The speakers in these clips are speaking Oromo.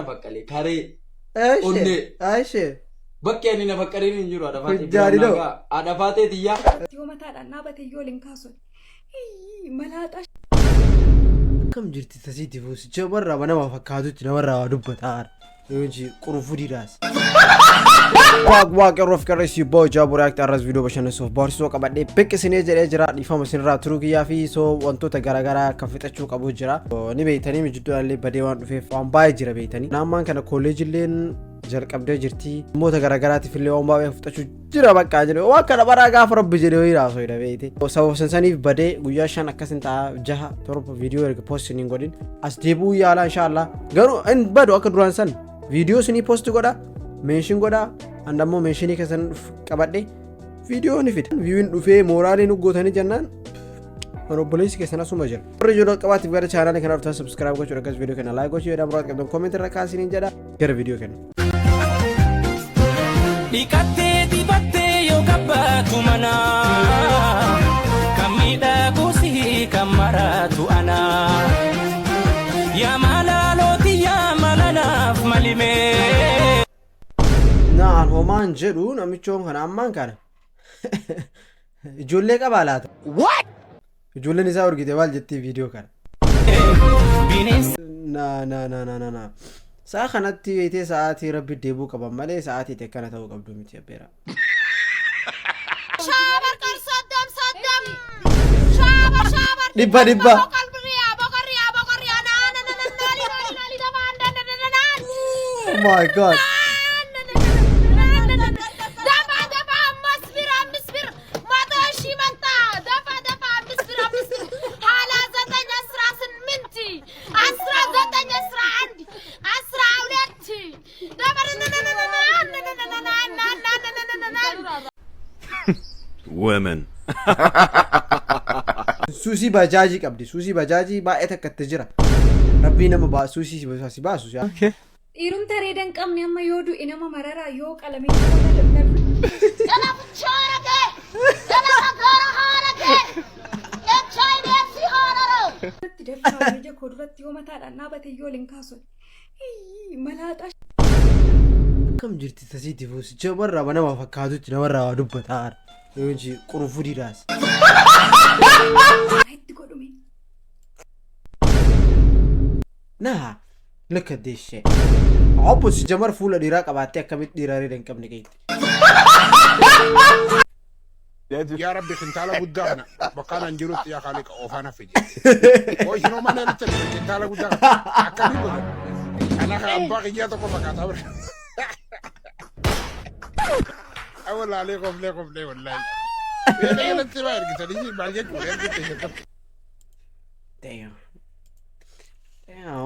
Bakkale karee. Aishe. Bakki ani na fakkarin hin jiru ada faatee tiyyaa. Yoo mataadhaan dhaabate yoo linkaason. Malaaxa. Kam jirti tasiiti fuusicha barraa nama fakkaatutti namarraa dubbataa. Yoonji qurufuudhaas. Waaqqa roof qarreessi boojaa buraakta arras viidiyoo bashannasuuf baarsoo qabadhee beeksisinee jedhee jira dhiifama sinirraa turuu kiyyaa fi soo wantoota garaagaraa kan fixachuu qabu jira. Ni beeytanii mijidduudhaallee badee waan dhufeef waan baay'ee jira beeytanii. Naammaan kana kolleejilleen jalqabdee jirti. Dhimmoota garaagaraatiif illee waan baay'ee fixachuu jira bakka jedhee waan kana baraa gaafa rabbi jedhee hiraasoo hidha beeyte. Sababa sansaniif badee guyyaa 5 akkasin ta'a 6 7 viidiyoo erga poostiniin godhin as deebi'uu yaalaa inshaallah. Garuu hin badu akka duraan san viidiyoo sinii poosti godha mention godha andammoo mentionii keessan qabadhe viidiyoo ni fida. Viiwin dhufee mooraalii gootanii jennaan obboleessi keessan asuma jira. Warri jiru qabaatiif gara chaanaala kana dhuftan subscribe gochuu akkas viidiyoo kana like gochuu jedhamu raat qabdan comment irra kaasiniin jedha gara viidiyoo kana. Dikattee dibattee yoo qabbaatu mana kamidha gosi kamaraatu ana yaa malaalooti yaa malanaaf malimee. Naan homaan jedhu namichoon kana ammaan kana ijoollee qabaa laata. What? Ijoolleen isaa urgite maal jettee viidiyoo kana. Na. Saa kanatti beeytee sa'aatii rabbi deebuu qaban malee sa'aatii tekkana ta'uu qabdu miti abbeera. Dhibba. Oh my God. Women. Susi bajaji qabdi. Susi bajaji baay'ee takkatti jira. Rabbi nama baa susi baasu. Okay. Dhiirumti tareedan qabne amma yoo du'e nama mararaa yoo qalamee dadhabdu. Kana buchaara kee! Kana sagaara haara kee! Echaayineensi haararoo! Itti deebi'aa ija koo duratti yoo mataadhaan dhaabate yoo linkaason. Malaaxa. Kam jirti tasiiti fuusicha barraa nama fakkaatutti namarraa dubbataa. Yoonji qurufuudhaas. Itti godhume. Nah, look at this shit. Opposite jamar fuula dhiiraa qabaattee akkamitti dhiiraa reedan qabne keetti. يا ربي كنت على قدامنا بقانا نجرت يا خالق اوفانا في وش نو ما نرتب كنت على قدامنا انا ابغى جاتكم فقط اول عليكم ليه والله يا انت ما قلت لي بعد Damn.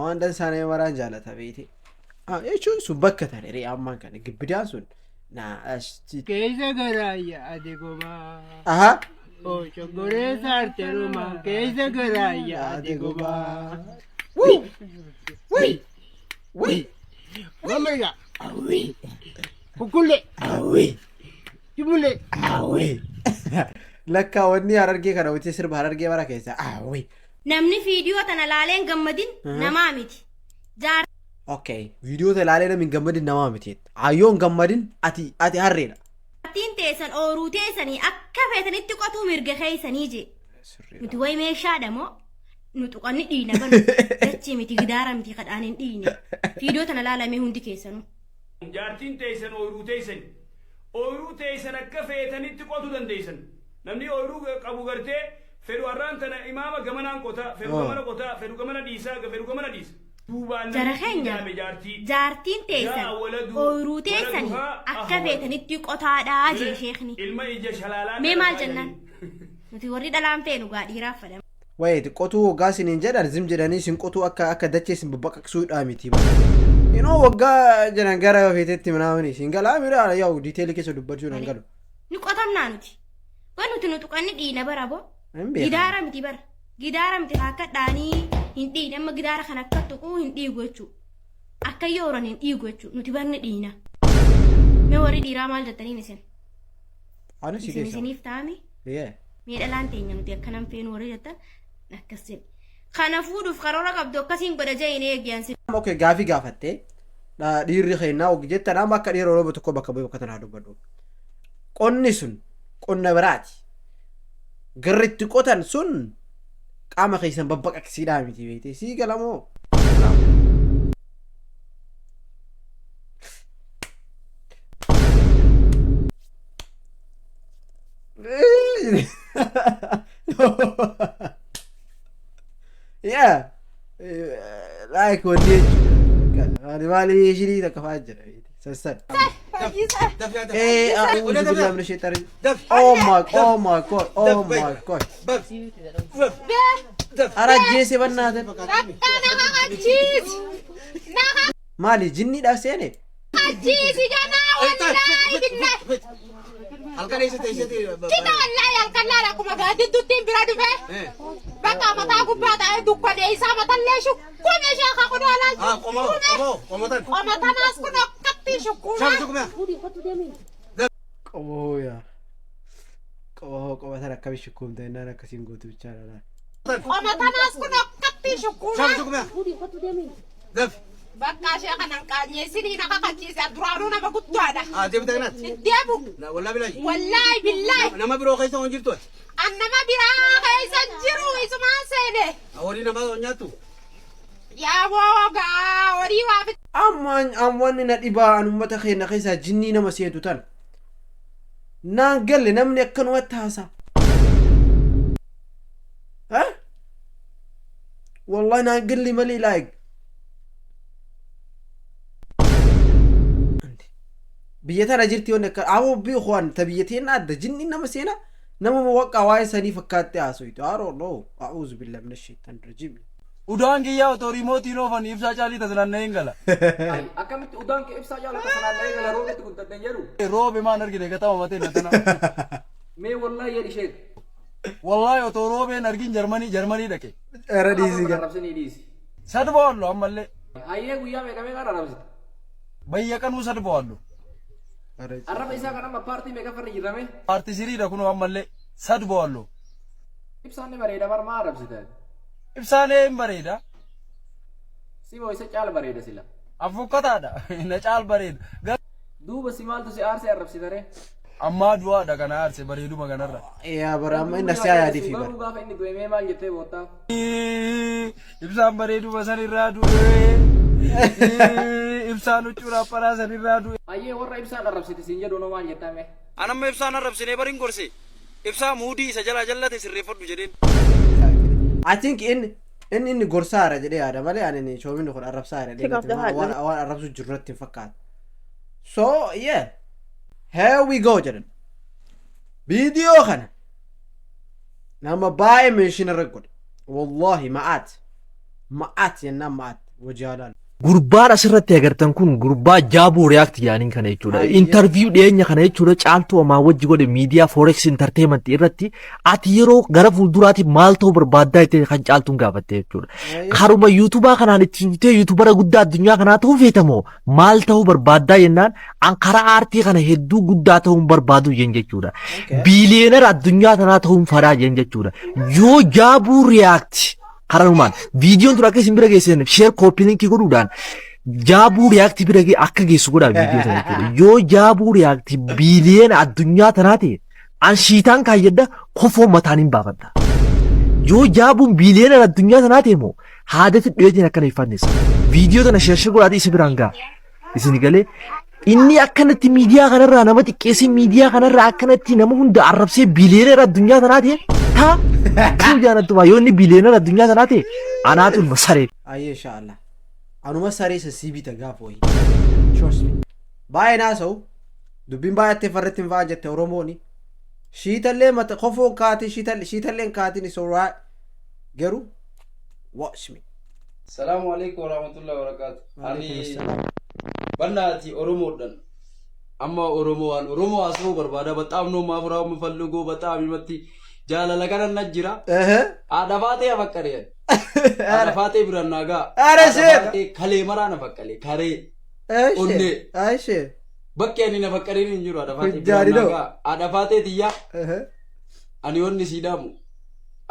Waan dansaanee maraan jaalata beeti. Jechuun sun bakka tane ree ammaan kana gibbidaan sun keessa garaayya ade gobaa. Aha. Choggoree saarteruma keessa garaayya ade gobaa. Wii. Gomega. Awi. Kukulle. Awi. Jibule. Awi. Lakka wanni harargee kana wuti sirba harargee mara keessa. Awi. Namni viidiyoo tana laaleen gammadin namaa miti. Okay, viidiyoo tana laaleen namin gammadin namaa miti. Ayyoon gammadin ati harreedha. Atiin teessan ooruu teessanii akka feetanitti qotuu mirga keessanii je. Nuti wayi meeshaadha moo nuti qonni dhiina ganu dachee miti gidaara miti kadhaan hin dhiine. Viidiyoo tana laalamee hundi keessanu. Jaartiin teessan ooruu teessan akka feetanitti qotuu dandeessan. Namni ooruu qabu gartee fedhu har'aan tana imaama gamanaan qotaa fedhu gamana qotaa fedhu gamana dhiisaa fedhu gamana dhiisa. Jara keenya jaartiin teessan ooruu teessanii akka feetanitti qotaadhaa jee sheekni. Ilma ija shalaalaa. Mee maal jennaan? Nuti warri dhalaan feenu gaadhiiraaf fedhama. Wayiti qotuu waggaa siniin jedhan zim jedhanii sin qotuu akka dachee sin babbaqaqsuudhaa miti. Inoo waggaa jedhan gara feetetti manaamani sin galaa miidhaa yaa'u diiteelii keessa dubbachuu nan galu. Ni qotamnaa nuti. Wanuti nuti qonni dhiina bara boo. Gidaara miti bara. Gidaara miti akka dhaanii hin dhiine amma gidaara kan akka tuquu hin dhiigu jechuu. Akka yooran hin dhiigu jechuu nuti barni dhiina. Mee warri dhiiraa maal jettaniin isin? Ani si deessa. Isiniif taa'ame? Mee dhalaan teenya nuti akkanaan feenu warri jettan akkas jedhe. Kana fuudhuuf karoora qabdu akkasiin godha jee hin eegyansi. Okay, gaafii gaafattee dhiirri keenyaa ogi jettan amma akka dhiira Oromoo tokko bakka bu'ee bakka tanaa dubbadhu. Qonni sun qonna biraati. Garri itti qotan sun qaama keessan babbaqaqsiidhaa miti beekte sii galamoo. Yeah, like what did animali shiri tak fajar. Sesat. أعوذ بالله من الشيطان الرجيم. Oh my god. أرجع سبنا هذا. مالي جني dah sini. Kita Allah yang kalah aku magadi tutim biradu be. Baka mata aku bata dukka de isa mata leshu. Kome shaka ko dala. Komo tanas ko nakati shukuna. Oh ya. Kau sana kami syukur dan nara kasih gotu bicara. Komo tanas ko nakati shukuna. Bakka shaka nang kanye sini nakakachisa duraro na magutwada. Debu tangan. Debu. Wallahi billahi. Nama biro kaisa on jirtu. Annama bira kaisa jiru isuma sene. Awari nama nyatu. Ya woga ori wa Amwan ni nadiba anu mata khina kaisa jinni nama sietu tan. Nanggal namni akan watasa. Hah? Wallahi nanggal li mali like. بيتنا جرتي ونك أو بيخوان تبيتين عاد جني نما سينا نما موقع واي سني فكات تاسويت أرو الله أعوذ بالله من الشيطان الرجيم udaan kiyyaa otoo riimootii oofan ibsaa caalii tasanan eengala. Akkamitti udaan kee ibsaa caalii tasanan eengala roobetti kun taddan jedhu. Roobe maan argite gatama matee natana. Mee wallahi jedhi isheen. Wallahi otoo roobeen argin Jarmanii dhaqe. Era diisi ga. Arrabsanii diisi. Sadba wallo ammallee. Ayyee guyyaa meeqa arrabsite. Bayya kanuu sadba wallo. Arraba isaa kan amma paartii meeqa farri jirame? Paartii siriidha kunoo ammallee sadba wallo. Ibsaan ni bareeda bar maa arrabsite? Ibsaalee hin bareeda. Simoo isa caal bareeda sila. Afuukkataadha na caal bareeda. Duuba si maaltu si aarsee arrabsitare? Ammaa du'aadha kana aarse bareeduma kanarra. Yaa baraama inni asii yaadii fi bara. Garuu gaafa inni du'e mee maal jettee boottaa? Ibsaan bareeduma sanirraa du'e. Ibsaan huccuura apparaa sanirraa du'e. Ayyee warra ibsaan arrabsite siin jedhu noo maal jettame? Anamma ibsaan arrabsinee bariin gorse. Ibsaa muudii isa jalaa jallate sirreeffadhu jedheen. I think inni gorsaara jedhee yaada malee ani shoominni kun arrabsaara waan arrabsu jirratti hin fakkaatu. So yeah, here we go jedhan. Viidiyoo kana nama baay'ee meeshinarra godhe. Wallahi ma'aat yennaan ma'aat wajaalaan. Gurbaan asirratti agartan kun gurbaa jaabuu react yaaniin kana jechuudha. Interview dhiyeenya kana jechuudha caaltuu amaa wajji godhe miidiyaa Forex Entertainment irratti ati yeroo gara fuulduraatti maal ta'uu barbaaddaa jettee kan caaltuun gaafatte jechuudha. Karuma yuutuubaa kanaan itti fitee yuutuubara guddaa addunyaa kanaa ta'uu feetamoo maal ta'uu barbaaddaa jennaan an karaa aartii kana hedduu guddaa ta'uun barbaadu jen jechuudha. Biiliyeenara addunyaa kanaa ta'uun faraa jen jechuudha. Yoo jaabuu react Karanuman videoon tura keessa bira geessan share copy link godhuudhaan jaabuu react bira akka geessu godha video sana jechuudha. Yoo jaabuu react biiliyeen addunyaa tanaati an shiitaan kaayyadda kofoo mataan hin baafadha. Yoo jaabuun biiliyeen addunyaa tanaati immoo haadati dhiyeetiin akkana ifannisa. Video tana share godhaati isa biraan gaa. Isin galee inni akkanatti miidiyaa kanarraa nama xiqqeessee miidiyaa kanarraa akkanatti nama hunda arrabsee biiliyeen addunyaa tanaati ha Kau jangan tuh mayu ni bilioner adunya sana teh, anak tuh besar. Ayo insyaallah. Anu besar sesibi tegak boy. Trust me. Baik naso, dubin baik tefaretin wajah te Oromo ni. Shitalle mata khofo kati shitalle kati ni sora. Geru, watch me. Assalamualaikum warahmatullahi wabarakatuh. Ani banati Oromo dan. Amma Oromo asu berbada betam no mafra mufallugo betam mati. Jaalala kana najjira ada faate afakkare ada faate biran naga arase kale marana fakkale kare onne aishe bakke ani na fakkare ni jiru ada faate biran naga ada faate tiya ani onni sidamu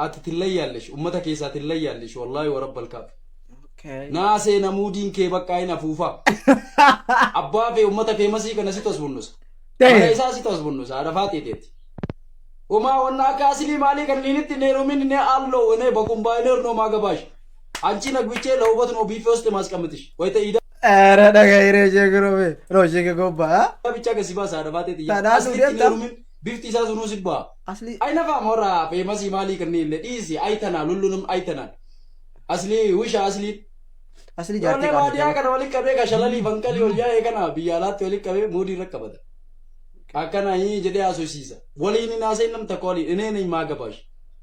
ati tillayallish ummata keessa tillayallish wallahi wa rabbal kaf naasee namuudiin kee bakka hin afuufa abbaa fi ummata feemasii kana sitos bunnusa mana isaa sitos bunnusa haadha faaxeeteeti umaa wanna akka asilii maalii kanniinitti neerumin ne allo ne bakumbaayineer no maagabash አንቺ ነግብቼ ለውበት ነው ቢፌ ውስጥ ማስቀምጥሽ ወይ ተይዳ ኧረ ነገይሬ ጀግሮቤ ሮሼ ገጎባ ብቻ ከሲባ ሳደፋቴ ጥያ አስሊ ነሩምን ቢፍቲ ሳዙኑ ሲባ አስሊ አይነፋ ሞራ ፌመሲ ማሊ ከኒለ ዲሲ አይተናል ሁሉንም አይተናል አስሊ ውሻ አስሊ ጃቲ ዋዲያ ከነ ወሊ ቀቤ ከሸለሊ ፈንቀሊ ወልያ የከና ቢያላት ወሊ ቀቤ ሙዲ ረከበተ አከና ይ ጀዲ አሶሲሳ ወሊኒ ናሰይንም ተቆሊ እኔ ነኝ ማገባሽ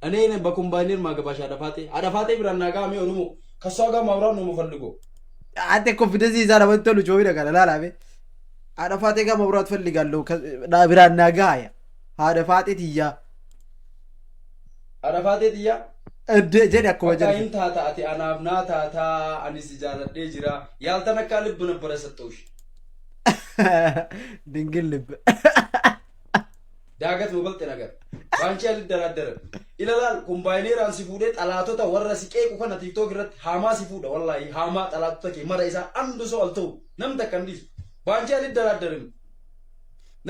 እኔ ነኝ በኮምባይነር ማገባሽ አደፋቴ ብራና ጋሚ ኦሮሞ ከሷ ጋር ማውራት ነው የምፈልገው አንተ ኮንፊደንስ ይዛራ ወጥቶ ልጆ ይደጋላ ላላቤ አደፋቴ ጋር ማውራት ፈልጋለሁ ብራና ጋያ አደፋቴ ትያ እደ ጀዲ አኮጀ እንታ ታቲ አናብና ታታ አንስ ጃለዴ ጅራ ያልተነካ ልብ ነበር ሰጠውሽ ድንግል ልብ ዳገት ወበልጥ ነገር ባንቺ ያልደራደረ ኢላላል ኮምባይነር አንሲፉዴ ጣላቶታ ወራ ሲቄቁ ከነ ቲክቶክ ረት ሃማ ሲፉዳ ወላሂ ሃማ ጣላቶታ ከመራይሳ አንዱ ሰው አልተው ነም ተከንዲስ ባንቺ ያልደራደረም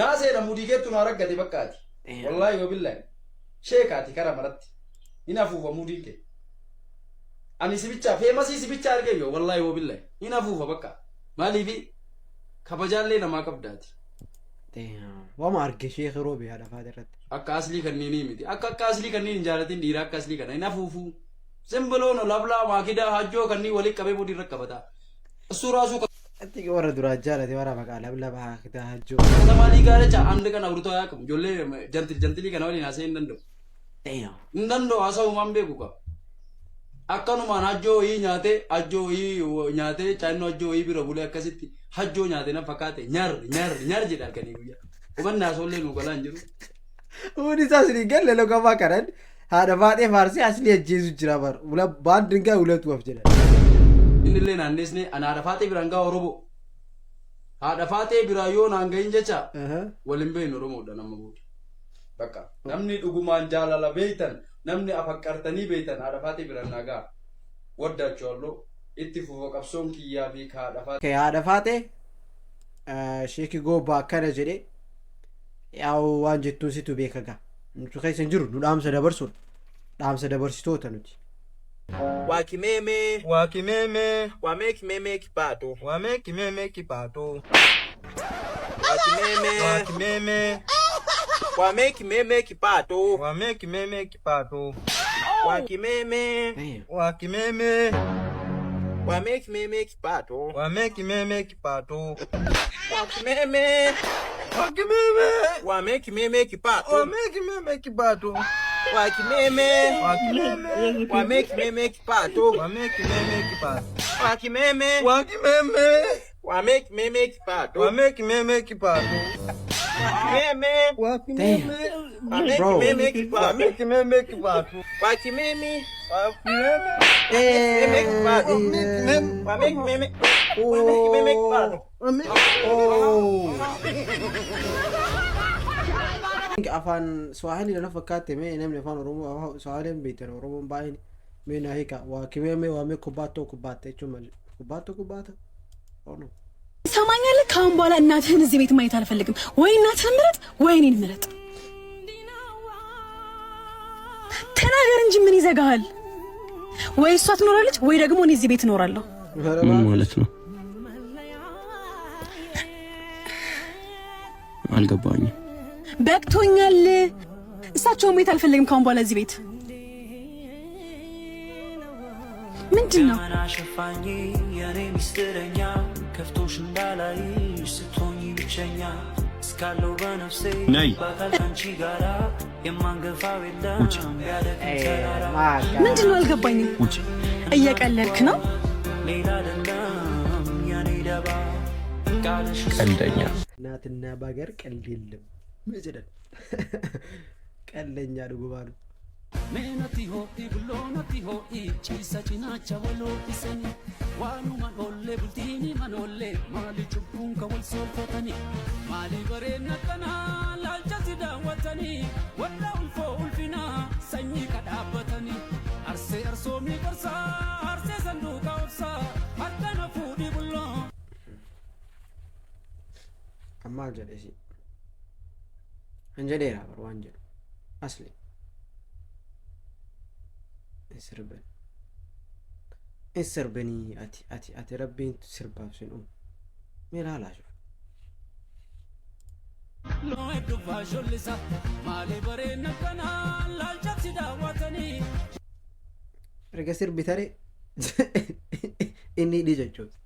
ናሴ ለሙዲጌቱ ናረገቴ በቃቲ ወላሂ ወቢላሂ ሼካቲ ከረመረት ይናፉ ሙዲጌ አኒስ ብቻ ፌመሲ ብቻ አርገዮ ወላሂ ወቢላሂ ይናፉ በቃ ማሊፊ ከበጃሌ ለማቀብዳት وما أرجع شيء خروبي هذا فادرت أكاسلي كنيني ميتي أكاسلي كنيني جالتين ديرا أكاسلي كنا هنا فوفو سمبلون لابلا ما كده هجو كني ولي كبي بودي ركبتا السورة سو أنتي كورا درا جالتي ورا مكان لابلا ما كده هجو هذا مالي كاره جا عندك أنا ورطة يا كم جولة جنتلي كنا ولي ناسين نندو أسا ومام بيكوكا أكانو ما هجو نياته چانو هجو بيرو بوله أكاسيتي هجو نياته نا فكاته نيار جدار كني بيا وبنا سولة نقولان جرو ودي ساسري قال له كم كارن هذا فاتي فارسي أصلي جيزو جرابر ولا بان درنكا ولا توقف جرا إن اللي نانيسني أنا هذا فاتي برانكا أوروبو هذا فاتي برايو نانجين جتا ولين بين أوروبو ده نمبر بكا نمني دوغمان جالا لا بيتن نمني أفكرتني بيتن هذا فاتي برانكا ودا جولو اتفقوا كابسون كيا بيك هذا فاتي شيكي جو باكنا جري ያው ዋንጀቱ ሲቱ ቤከጋ እንቱ ከይሰንጅሩ ዱዳም ሰደበርሲቶ ተኑቲ wakimeme wamekimeme kipato wakimeme wamekimeme kipato afan swahili na fakate me nemne afan oromo swahili mbitero oromo baini me na hika wakimeme wamekubato kubate chuma kubata ono ሰማኛለ ካሁን በኋላ እናትህን እዚህ ቤት ማየት አልፈልግም ወይ እናትህን ምረጥ ወይ እኔን ምረጥ ተናገር እንጂ ምን ይዘጋሃል ወይ እሷ ትኖራለች ወይ ደግሞ እኔ እዚህ ቤት እኖራለሁ ምን ማለት ነው አልገባኝም በቅቶኛል እሳቸው ማየት አልፈልግም ካሁን በኋላ እዚህ ቤት ምንድነው አናሽፋኝ የኔ ሚስጥረኛ ከፍቶሽ እንዳላይ ስትሆኚ ብቸኛ እስካለው በነፍሴ ባካል ካንቺ ጋራ የማንገፋው የለም ያደግተራራ ምንድነው አልገባኝም እየቀለድክ ነው ሌላ አይደለም የኔ ደባ ቃልሽ ቀልደኛ እናትና ባገር ቀልድ የለም ምንድነው ቀልደኛ ድጉባሉ Menati ho iblonati ho ichisa chinacha walofisani wanu manolle bultini manolle mali chupunka wal solfatani mali barena kana lalcha sidawatani wala ulfo ulfina sanyi kadabatani arse arso mi barsa arse sanduka gorsa haddana fuudhi bulloo. Ammaal jedhe si. Kan jedheera bar waan jedhu. Asli. Sirbanii ati rabbiin sirbaaf sin uumu. Mee ilaalaa jiru. Loo hedduu shollisa maali bareedna kanaa laalchatti daawwatanii. Erga sirbi taree inni hidhii jechuudha.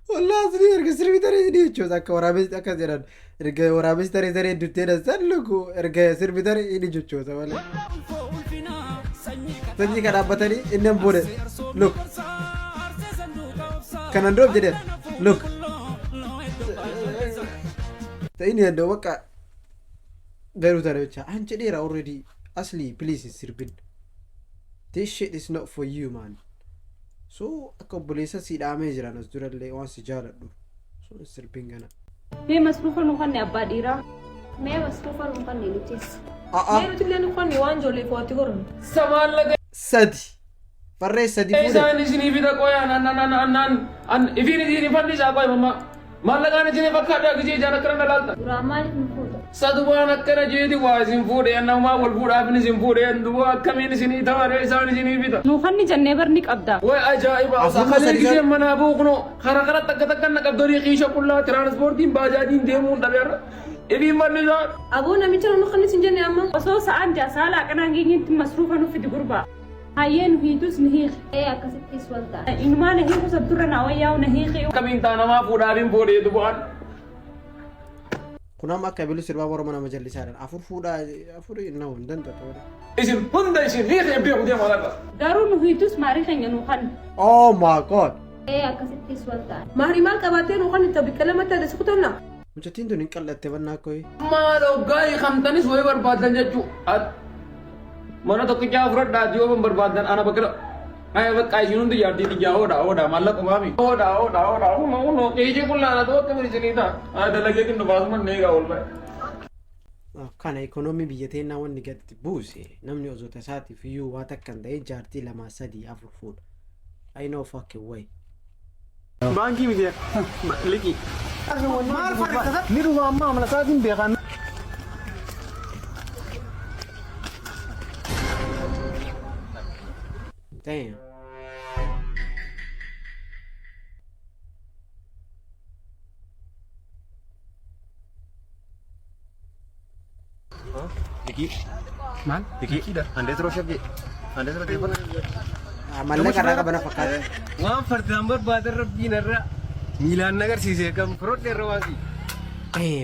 Wallah asli erga sirbi taree hidhii jechuudha akka waraabessi akkas jedhan erga waraabessi taree taree duttee dansan lugu erga sirbi taree hidhii jechuudha malee. Sanyii kan dhaabbatanii inni hin boode luk kanan doof jedhan luk ta'ini yaadoo bakka garuu tana jecha an jedheera already asli please sirbin this shit is not for you man so akka obboleessa si dhaamee jiran as durallee waan si jaaladhu so sirbin gana mee masruufa nu kanne abbaa dhiiraa mee masruufa nu kanne nutis mee nuti illee nu kanne waan ijoollee footi gornu Samallaga sadi farree sadi fuudhe isaan isinii bita qoyaa ifiin isinii fannisaa qoya mamma maallaqaan isinii fakkaadhaa gisee ijaan akkana dhalaalta duraa maaliif nu fuudha sadu waan akkana jeeti waa isin fuudhe annamaa wal fuudhaaf isin fuudhe duba akkamiin isinii tamaree isaan isinii bita nu kanni jennee barni qabda way ajaa'iba akalee gisee manaa buuqno kara kara takka takka naqabdorii qiisha qullaa tiraanspoortiin baajaajiin deemuun dhabeerra ifiin fannisaa aboo namicha nu kanni sin jenne amma osoo sa'aan jaasaa laaqanaan geenyetti masruufa nu fidi gurbaa hayyeen hiitus ni hiiqi akkasittis walta inumaa na hiiqu sabdurra naa wayyaa'u na hiiqi akkamiin taanamaa fuudhaafiin fuudhee dubu'an kun amma akka bilu sirbaa Oromoo nama jallisaadhaan afur fuudhaa afur innaa hin danda'u isin hunda isin hiiqee beeku deemaa lafa garuu nu hiitus maarii keenya nu kan oh my god akkasittis walta maarii maal qabaatee nu kan itti biqila mataa dasi kutanna mucattiin tun hin qallatte bannaa koyi maal hoggaa hiikamtanis wayii barbaadan jechuu mana tokkichaa fudhadhaa yoo barbaadan ana bakka ay bakka isin hundi yaaddi dhiyyaa oodha maallaqa maami oodha huno qiijii qullaana tokko mirsinita dalagee kinnu baasuma neegaa ol bahe kana ikonoomii biyya teennaa wanni gadi buuse namni osoo tasaatiif iyyuu waa takka hin ta'e jaartii lama sadii afur fuudha I know fucking way baankii miti liqii maal farqata ni dhufa amma amala isaatiin beekan damn liqii maal liqiidha handeet roo shabje handeet roo deebana mallaqa irraa qabana fakkaate waan fardaan barbaadan rabbiin irra miilaan nagarsiise kam firodhe irra waasi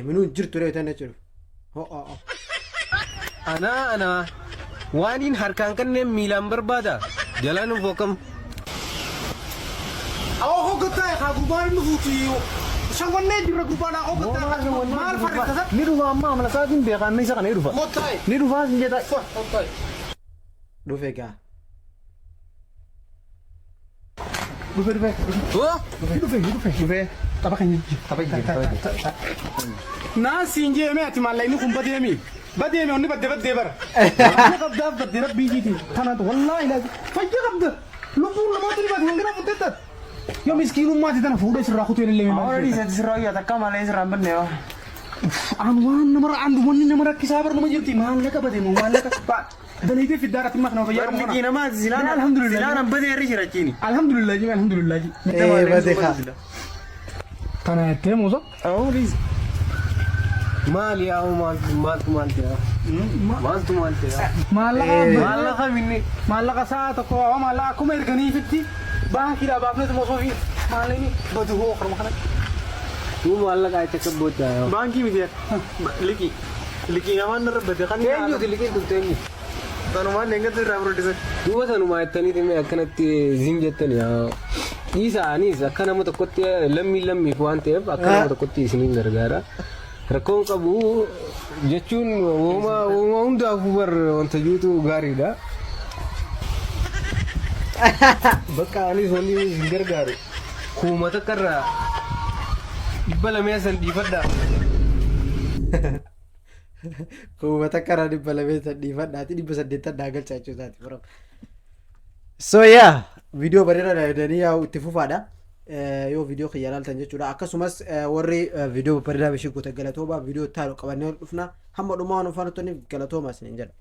minuu jirtu reetan jechuudha ana waaniin harkaan kanneen miilaan barbaada jalaan ufokam awoo hoggataa haa gurbaan inni fuutiyyuu shawwannee jirra gurbaan haa hoggataa maal farqata ni dhufa amma amala isaatiin beekaan isa kana ni dhufa ni dhufa sin jedha dhufe gaa dhufe tapha kan naa siin jeemee ati maallaqni kun badeemi badeemi onni baddee bara qabdaaf badde rabbii jiiti kanaatu wallaahi laati fayya qabda lubbuun namaatu ni baate hangana futteettat yoo miskiinummaati tana fuudhee sirraa kutuu illee already isatti sirraa yoo takka malee sirraa banne yoo an waan namara an wanni nama rakkisaa bar nama jirti maallaqa badeemu maallaqa dalaitee fiddaarratti maa kana fayyaa warni namaati silaan alhamdulillah silaan badee irri jiraachini alhamdulillah jimi alhamdulillah badee kaa kana yattee muusa maali yaa maaltu maallaqa minni maallaqa saa tokko waa maallaqa akkuma erganiifitti baankiidhaa baafnetu mosoofi maallaqni badu hoo qarma kana tuu maallaqa itti akka booda baankii miti liqii namaan narra bade kan eenyuuti liqiin dhufte eenyu sanumaan eeggatu irraa furdise duuba sanumaa jettanii dhimme akkanatti zim jettani dhiisaanis akka nama tokkotti lammiif waan ta'eef akka nama tokkotti isiniin gargaara rakkoon qabu jechuun wooma hundaafuu bar wanta juutu gaariidha bakka anis wanni isin gargaaru kuuma takkarraa 200 san dhiifadha Kuma takara di balameta di fadati di bisa deta dagal cacu tadi bro. So yeah, video bareeda dari ya itti fufaadha. Yoo video khiyaanal tan jechuudha. Akkasumas warri video bareedaa bishii goota galatoomaa video taalu qabannee dhufna hamma dhumaa waan uffaanotaniif galatoomaa isin jedha.